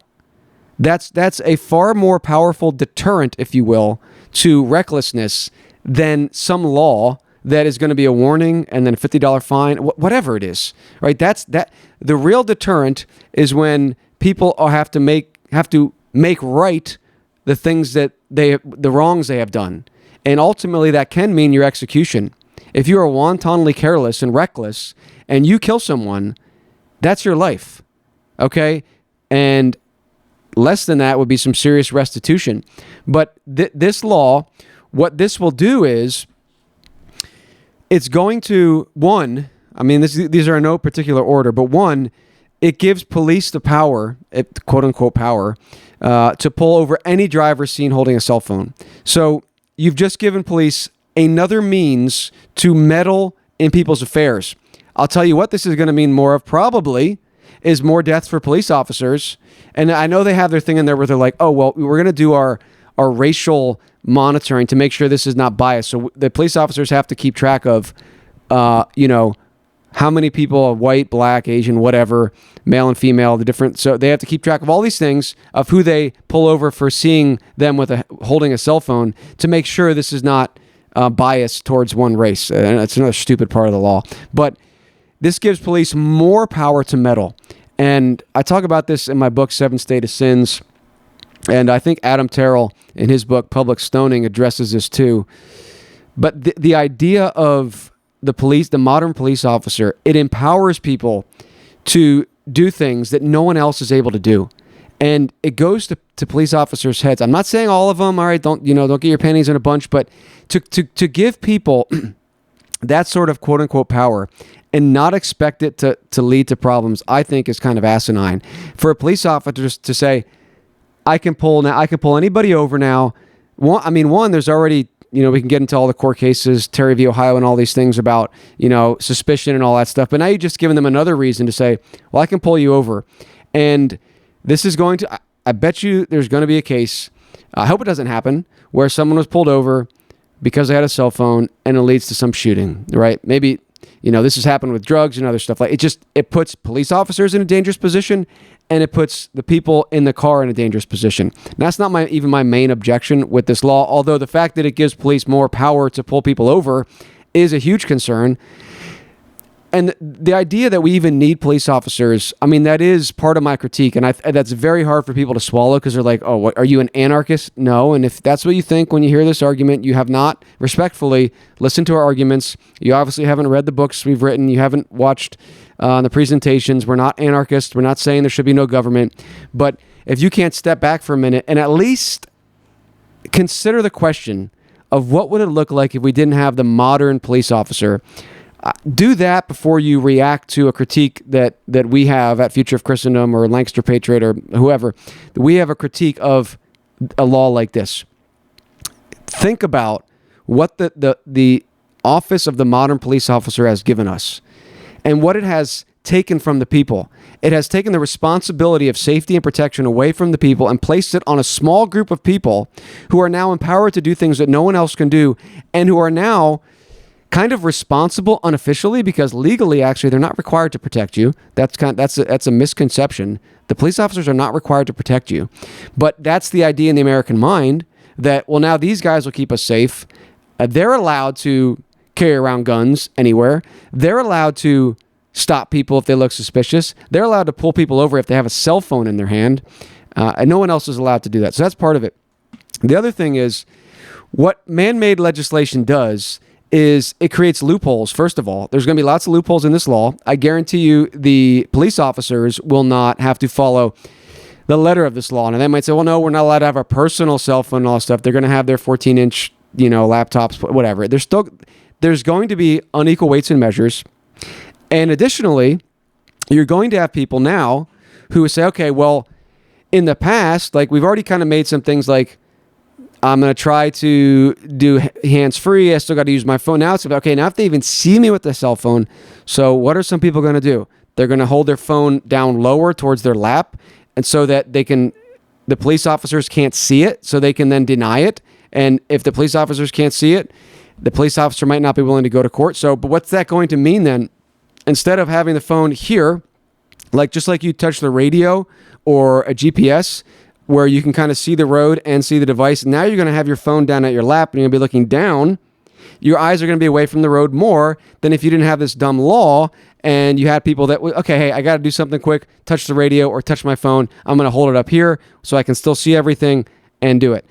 That's a far more powerful deterrent, if you will, to recklessness than some law that is going to be a warning and then a $50 fine, whatever it is, right? That the real deterrent is when people have to make right the things that the wrongs they have done, and ultimately that can mean your execution. If you are wantonly careless and reckless and you kill someone, that's your life, okay? And less than that would be some serious restitution. But this law, what this will do is, it's going to, one, I mean, these are in no particular order, but one, it gives police the power, quote unquote power, to pull over any driver seen holding a cell phone. So you've just given police another means to meddle in people's affairs. I'll tell you what this is going to mean more of probably is more deaths for police officers. And I know they have their thing in there where they're like, oh, well, we're going to do our racial monitoring to make sure this is not biased. So the police officers have to keep track of, how many people, white, black, Asian, whatever, male and female, the different. So they have to keep track of all these things of who they pull over for seeing them with holding a cell phone to make sure this is not biased towards one race. And it's another stupid part of the law. But this gives police more power to meddle. And I talk about this in my book, 7 Status Sins. And I think Adam Terrell, in his book, Public Stoning, addresses this too. But the idea of the police, the modern police officer, it empowers people to do things that no one else is able to do. And it goes to police officers' heads. I'm not saying all of them, all right, don't get your panties in a bunch, but to give people that sort of quote unquote power and not expect it to lead to problems, I think is kind of asinine. For a police officer to say, I can pull anybody over now. One, there's already, we can get into all the court cases, Terry v. Ohio and all these things about, suspicion and all that stuff. But now you're just giving them another reason to say, well, I can pull you over. And this is going to, I bet you there's going to be a case, I hope it doesn't happen, where someone was pulled over because they had a cell phone and it leads to some shooting, right? Maybe, this has happened with drugs and other stuff. Like it puts police officers in a dangerous position and it puts the people in the car in a dangerous position. And that's not even my main objection with this law, although the fact that it gives police more power to pull people over is a huge concern. And the idea that we even need police officers, that is part of my critique. And that's very hard for people to swallow because they're like, oh, what, are you an anarchist? No. And if that's what you think when you hear this argument, you have not respectfully listened to our arguments. You obviously haven't read the books we've written. You haven't watched the presentations. We're not anarchists. We're not saying there should be no government. But if you can't step back for a minute and at least consider the question of what would it look like if we didn't have the modern police officer, do that before you react to a critique that we have at Future of Christendom or Lancaster Patriot or whoever. We have a critique of a law like this. Think about what the office of the modern police officer has given us and what it has taken from the people. It has taken the responsibility of safety and protection away from the people and placed it on a small group of people who are now empowered to do things that no one else can do and who are now kind of responsible unofficially because legally, actually, they're not required to protect you. That's a misconception. The police officers are not required to protect you. But that's the idea in the American mind that, well, now these guys will keep us safe. They're allowed to carry around guns anywhere. They're allowed to stop people if they look suspicious. They're allowed to pull people over if they have a cell phone in their hand. And no one else is allowed to do that. So that's part of it. The other thing is what man-made legislation does is it creates loopholes. First of all, there's going to be lots of loopholes in this law. I guarantee you the police officers will not have to follow the letter of this law. And they might say, well, no, we're not allowed to have our personal cell phone and all that stuff. They're going to have their 14-inch, laptops, whatever. There's going to be unequal weights and measures. And additionally, you're going to have people now who say, okay, well, in the past, like we've already kind of made some things like, I'm going to try to do hands-free. I still got to use my phone. Now it's about, okay, now if they even see me with the cell phone, so what are some people going to do? They're going to hold their phone down lower towards their lap, and so that the police officers can't see it, so they can then deny it. And if the police officers can't see it, the police officer might not be willing to go to court. So, but what's that going to mean then? Instead of having the phone here, just like you touch the radio or a GPS, where you can kind of see the road and see the device. Now you're going to have your phone down at your lap and you're going to be looking down. Your eyes are going to be away from the road more than if you didn't have this dumb law and you had people that, okay, hey, I got to do something quick, touch the radio or touch my phone. I'm going to hold it up here so I can still see everything and do it.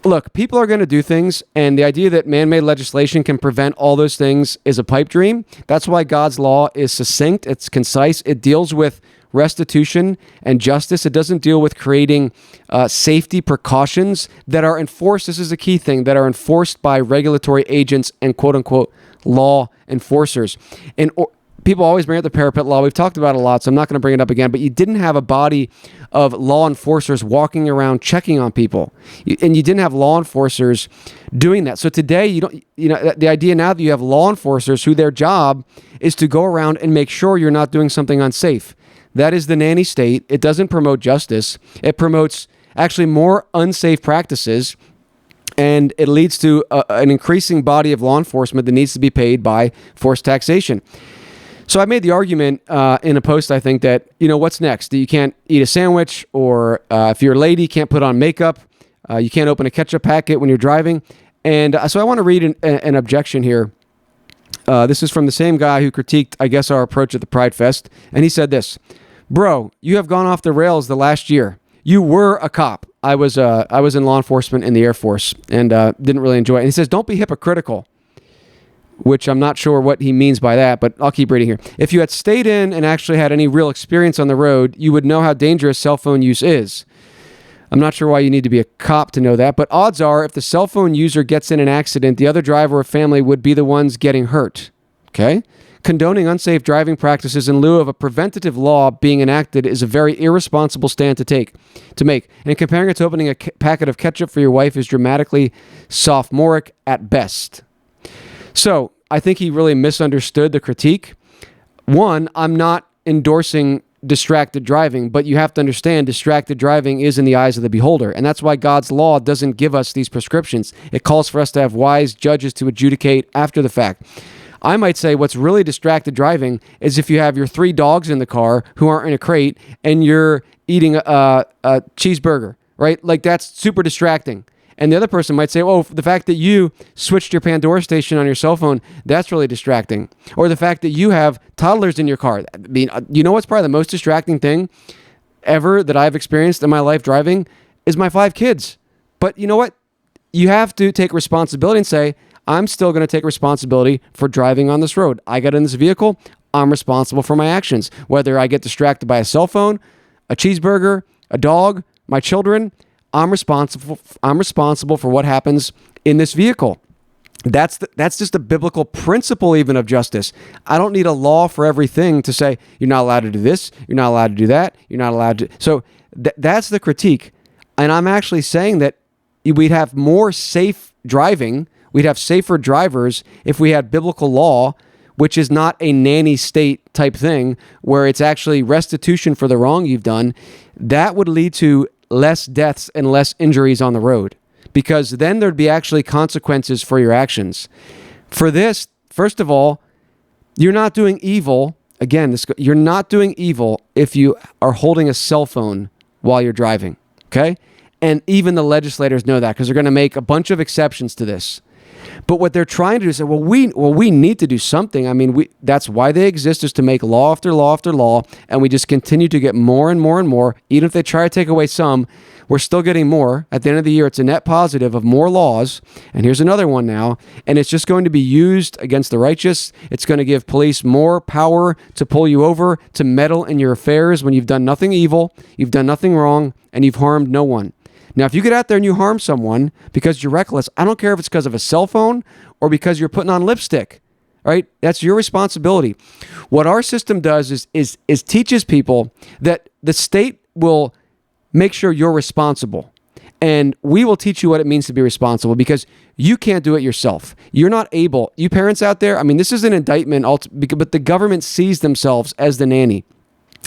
Look, people are going to do things, and the idea that man-made legislation can prevent all those things is a pipe dream. That's why God's law is succinct, it's concise, it deals with restitution and justice. It doesn't deal with creating safety precautions that are enforced. This is a key thing, that are enforced by regulatory agents and quote-unquote law enforcers. And people always bring up the parapet law. We've talked about it a lot, so I'm not going to bring it up again. But you didn't have a body of law enforcers walking around checking on people, and you didn't have law enforcers doing that. So today, the idea now that you have law enforcers who their job is to go around and make sure you're not doing something unsafe. That is the nanny state. It doesn't promote justice. It promotes actually more unsafe practices, and it leads to an increasing body of law enforcement that needs to be paid by forced taxation. So I made the argument in a post, I think, that, what's next? You can't eat a sandwich, or if you're a lady, you can't put on makeup. You can't open a ketchup packet when you're driving. And so I want to read an objection here. This is from the same guy who critiqued, I guess, our approach at the Pride Fest. And he said this: "Bro, you have gone off the rails the last year. You were a cop." I was in law enforcement in the Air Force and didn't really enjoy it. And he says, "Don't be hypocritical," which I'm not sure what he means by that, but I'll keep reading here. "If you had stayed in and actually had any real experience on the road, you would know how dangerous cell phone use is. I'm not sure why you need to be a cop to know that, but odds are if the cell phone user gets in an accident, the other driver or family would be the ones getting hurt." Okay? "Condoning unsafe driving practices in lieu of a preventative law being enacted is a very irresponsible stand to make. And comparing it to opening a packet of ketchup for your wife is dramatically sophomoric at best." So I think he really misunderstood the critique. One, I'm not endorsing distracted driving, but you have to understand distracted driving is in the eyes of the beholder. And that's why God's law doesn't give us these prescriptions. It calls for us to have wise judges to adjudicate after the fact. I might say what's really distracted driving is if you have your 3 dogs in the car who aren't in a crate and you're eating a cheeseburger, right? Like, that's super distracting. And the other person might say, "Oh, the fact that you switched your Pandora station on your cell phone, that's really distracting." Or the fact that you have toddlers in your car. I mean, what's probably the most distracting thing ever that I've experienced in my life driving is my 5 kids. But you know what? You have to take responsibility and say, I'm still going to take responsibility for driving on this road. I got in this vehicle. I'm responsible for my actions. Whether I get distracted by a cell phone, a cheeseburger, a dog, my children, I'm responsible for what happens in this vehicle. That's just a biblical principle even of justice. I don't need a law for everything to say you're not allowed to do this, you're not allowed to do that, you're not allowed to. So that's the critique. And I'm actually saying that we'd have more safe driving. We'd have safer drivers if we had biblical law, which is not a nanny state type thing where it's actually restitution for the wrong you've done. That would lead to less deaths and less injuries on the road, because then there'd be actually consequences for your actions. For this, first of all, you're not doing evil. Again, you're not doing evil if you are holding a cell phone while you're driving, okay? And even the legislators know that because they're going to make a bunch of exceptions to this. But what they're trying to do is say, well, we need to do something. I mean, that's why they exist, is to make law after law after law, and we just continue to get more and more and more. Even if they try to take away some, we're still getting more. At the end of the year, it's a net positive of more laws. And here's another one now, and it's just going to be used against the righteous. It's going to give police more power to pull you over, to meddle in your affairs when you've done nothing evil, you've done nothing wrong, and you've harmed no one. Now, if you get out there and you harm someone because you're reckless, I don't care if it's because of a cell phone or because you're putting on lipstick, right? That's your responsibility. What our system does is teaches people that the state will make sure you're responsible. And we will teach you what it means to be responsible because you can't do it yourself. You're not able. You parents out there, I mean, this is an indictment, but the government sees themselves as the nanny.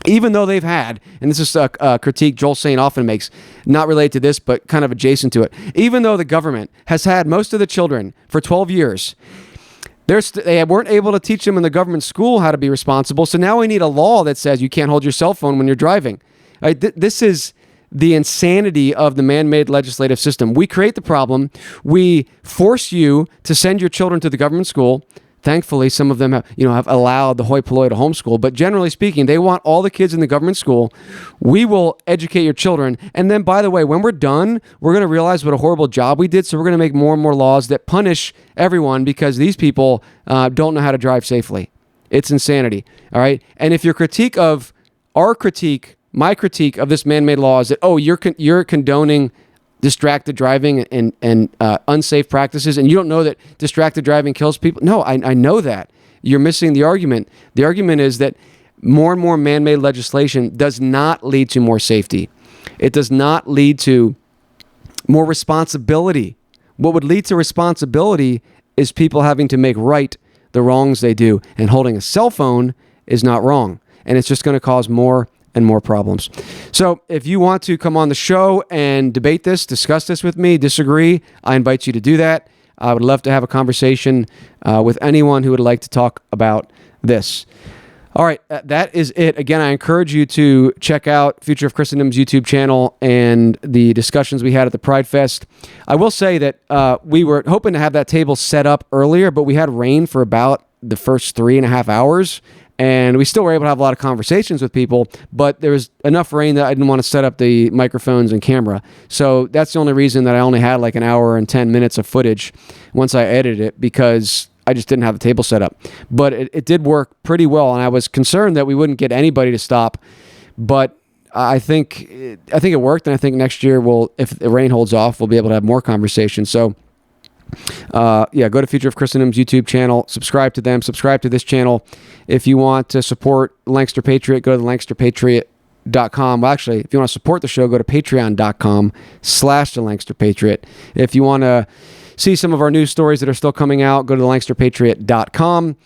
Even though they've had, and this is a critique Joel Saint often makes, not related to this, but kind of adjacent to it. Even though the government has had most of the children for 12 years, they weren't able to teach them in the government school how to be responsible. So now we need a law that says you can't hold your cell phone when you're driving. Right? This is the insanity of the man-made legislative system. We create the problem. We force you to send your children to the government school. Thankfully, some of them have allowed the hoi polloi to homeschool, but generally speaking, they want all the kids in the government school. We will educate your children. And then, by the way, when we're done, we're going to realize what a horrible job we did. So we're going to make more and more laws that punish everyone because these people don't know how to drive safely. It's insanity. All right. And if your critique of my critique of this man-made law is that, you're condoning distracted driving and unsafe practices, and you don't know that distracted driving kills people. No, I know that. you're missing the argument. The argument is that more and more man-made legislation does not lead to more safety. It does not lead to more responsibility. What would lead to responsibility is people having to make right the wrongs they do. And holding a cell phone is not wrong. And it's just going to cause more and more problems. So if you want to come on the show and debate this, discuss this with me, disagree, I invite you to do that. I would love to have a conversation with anyone who would like to talk about this. All right, that is it. Again, I encourage you to check out Future of Christendom's YouTube channel and the discussions we had at the Pride Fest. I will say that we were hoping to have that table set up earlier, but we had rain for about the first 3.5 hours, and we still were able to have a lot of conversations with people, but there was enough rain that I didn't want to set up the microphones and camera. So that's the only reason that I only had like an hour and 10 minutes of footage once I edited it, because I just didn't have the table set up. But it did work pretty well, and I was concerned that we wouldn't get anybody to stop. But I think it worked, and I think next year if the rain holds off, we'll be able to have more conversations. So, go to Future of Christendom's YouTube channel, subscribe to them, subscribe to this channel. If you want to support Lancaster Patriot, go to LancasterPatriot.com. Well, actually, if you want to support the show, go to patreon.com/The Lancaster Patriot. If you want to see some of our news stories that are still coming out, go to LancasterPatriot.com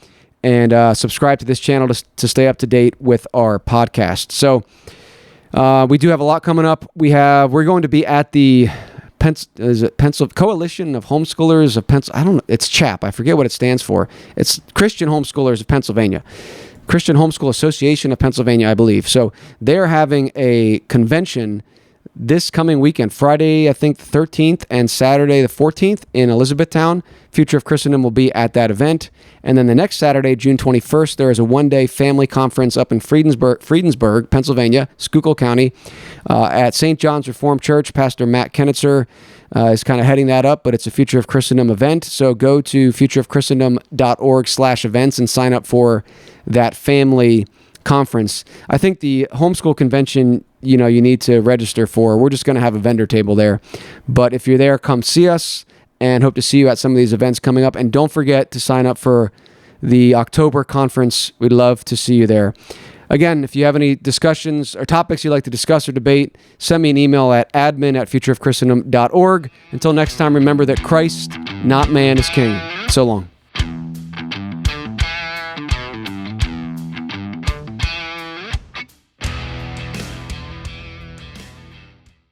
and subscribe to this channel to stay up to date with our podcast. So we do have a lot coming up. We're going to be at the Coalition of Homeschoolers of Pennsylvania. I don't know. It's CHAP. I forget what it stands for. It's Christian Homeschoolers of Pennsylvania. Christian Homeschool Association of Pennsylvania, I believe. So they're having a convention this coming weekend, Friday, I think the 13th, and Saturday the 14th in Elizabethtown. Future of Christendom will be at that event. And then the next Saturday, June 21st, there is a one-day family conference up in Friedensburg, Pennsylvania, Schuylkill County, at St. John's Reformed Church. Pastor Matt Kennitzer is kind of heading that up, but it's a Future of Christendom event. So go to futureofchristendom.org/events and sign up for that family conference. I think the homeschool convention, you need to register for. We're just going to have a vendor table there. But if you're there, come see us, and hope to see you at some of these events coming up. And don't forget to sign up for the October conference. We'd love to see you there. Again, if you have any discussions or topics you'd like to discuss or debate, send me an email at admin@futureofchristendom.org. Until next time, remember that Christ, not man, is king. So long.